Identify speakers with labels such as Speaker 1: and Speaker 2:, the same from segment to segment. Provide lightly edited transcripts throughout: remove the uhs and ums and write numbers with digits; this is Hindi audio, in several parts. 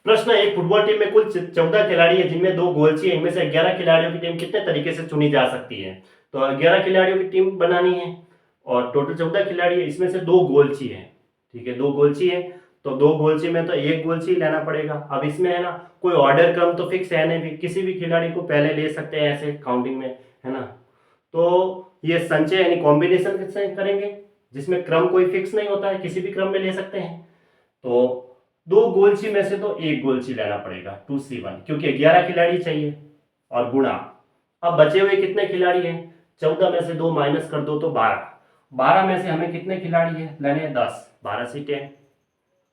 Speaker 1: प्रश्न, एक फुटबॉल टीम में कुल 14 खिलाड़ी है जिनमें 2 गोलची है, इनमें से 11 खिलाड़ियों की टीम कितने तरीके से चुनी जा सकती है? तो 11 खिलाड़ियों की टीम बनानी है और टोटल 14 खिलाड़ी है, इसमें से 2 गोलची है। ठीक है, 2 गोलची है, तो 2 गोलची में तो एक गोलची लेना पड़ेगा। अब इसमें है ना, कोई ऑर्डर क्रम तो फिक्स है नहीं, किसी भी खिलाड़ी को पहले ले सकते हैं ऐसे काउंटिंग में, है ना। तो ये संचय यानी कॉम्बिनेशन करेंगे जिसमें क्रम कोई फिक्स नहीं होता है, किसी भी क्रम में ले सकते हैं। तो 2 गोलची में से तो एक गोलची लेना पड़ेगा 2C1, क्योंकि 11 खिलाड़ी चाहिए, और गुणा। अब बचे हुए कितने खिलाड़ी हैं? 14 में से 2 माइनस कर दो तो 12। 12 में से हमें कितने खिलाड़ी हैं लेने हैं? 10। 12 से 10।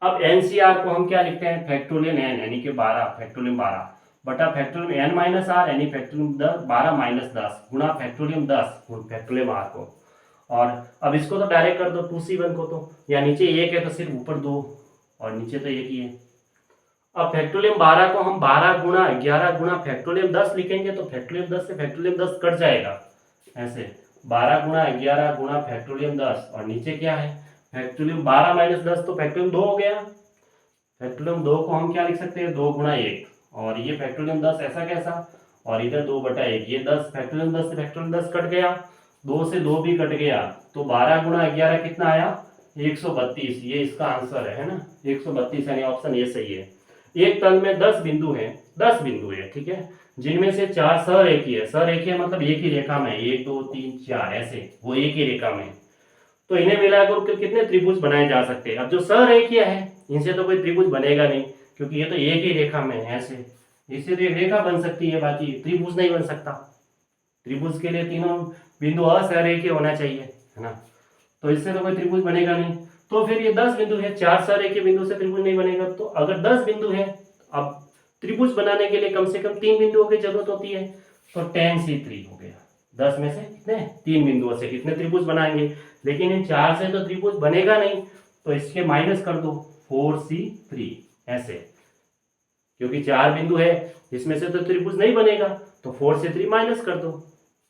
Speaker 1: अब एनसीआर को हम क्या लिखते हैं? फैक्टोरियल एन यानी कि 12, फैक्टोरियल 12 बटा फैक्टोरियल एन माइनस आर यानी फैक्टोरियल 12 माइनस 10 गुणा फैक्टोरियल 10 फैक्टोरियल आर को। और अब इसको तो डायरेक्ट कर दो 2C1 को, तो या नीचे एक है तो सिर्फ ऊपर 2 और नीचे तो एक ही है। अब फैक्टोरियल 12 को हम 12 गुणा 11 गुणा फैक्टोरियल 10 लिखेंगे, तो फैक्टोरियल 10 से फैक्टोरियल 10 कट जाएगा ऐसे। 12 गुणा 11 गुणा फैक्टोरियल 10 और नीचे क्या है? फैक्टोरियल 12 माइनस 10 तो फैक्टोरियल 2 हो गया। फैक्टोरियल 2 को हम क्या लिख सकते हैं? 2 गुणा 1, और ये फैक्टोरियल 10 ऐसा कैसा, और इधर 2 बटा 1, ये 10 फैक्टोरियल 10 से फैक्टोरियल 10 कट गया, 2 से 2 भी कट गया, तो 12 गुणा 11 कितना आया? 132। ये इसका आंसर है ना, 132 यानी ऑप्शन ए सही है। एक तल में 10 बिंदु है, 10 बिंदु है, ठीक है, जिनमें से 4 सरेखी है। सरेखी है मतलब एक ही रेखा में, 1 2 3 4 ऐसे, वो एक ही रेखा में। तो इन्हें मिलाकर के कितने त्रिभुज बनाए जा सकते हैं? अब जो सरेखीय है इनसे तो कोई त्रिभुज बनेगा नहीं, क्योंकि ये तो एक ही रेखा में है ऐसे। इससे तो एक रेखा बन सकती है, बाकी त्रिभुज नहीं बन सकता। त्रिभुज के लिए तीनों बिंदु असरेखीय होना चाहिए, है ना। तो इससे तो कोई त्रिभुज बनेगा नहीं। तो फिर ये 10 बिंदु है, 4 सरेखीय बिंदु से त्रिभुज नहीं बनेगा। तो अगर 10 बिंदु है, अब त्रिभुज बनाने के लिए कम से कम 3 बिंदुओं की जरूरत होती है, तो tan c3 हो गया। 10 में से कितने? 3 बिंदुओं से कितने त्रिभुज बनाएंगे? लेकिन इन 4 से तो त्रिभुज बनेगा नहीं, तो इसके माइनस कर दो 4C3 ऐसे, क्योंकि 4 बिंदु है, इसमें से तो त्रिभुज नहीं बनेगा, तो 4 से 3 माइनस कर दो।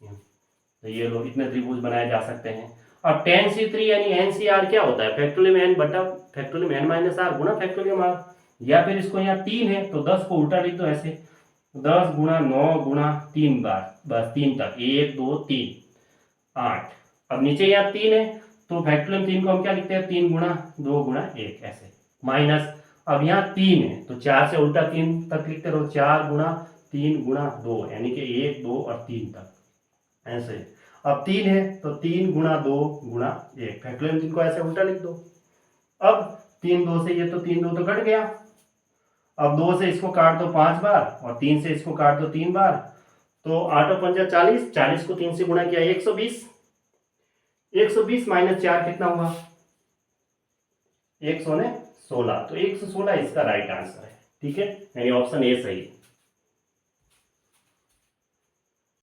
Speaker 1: तो ये लो, इतने त्रिभुज बनाए जा सकते हैं। अब tan c3 यानी एनसीआर क्या होता है? फैक्टोरियल एन बटा फैक्टोरियल एन माइनस आर गुणा फैक्टोरियल आर। या फिर इसको यहाँ 3 है तो 10 को उल्टा लिख दो ऐसे, 10 गुणा 9 गुणा 3 बार, बस 3 तक, 1 2 3 8। अब नीचे यहाँ 3 है, तो फैक्टोरियल 3 को हम क्या लिखते हैं? 3 गुणा 2 गुणा 1 ऐसे, माइनस। अब यहाँ 3 है तो 4 से उल्टा 3 तक लिखते रहो, 4 गुणा 3 गुणा 2 यानी कि 1 2 और 3 तक ऐसे। अब 3 है तो 3 गुणा 2 गुणा 1, फैक्टोरियल 3 को ऐसे उल्टा लिख दो। अब 3 2 से ये तो 3 2 तो कट गया। अब 2 से इसको काट दो 5 बार, और 3 से इसको काट दो 3 बार, तो 8 और 5 40, 40 को 3 से गुणा किया 120। 120 माइनस 4 कितना हुआ? 116। तो 116 इसका राइट आंसर है, ठीक है, यानी ऑप्शन ए सही है।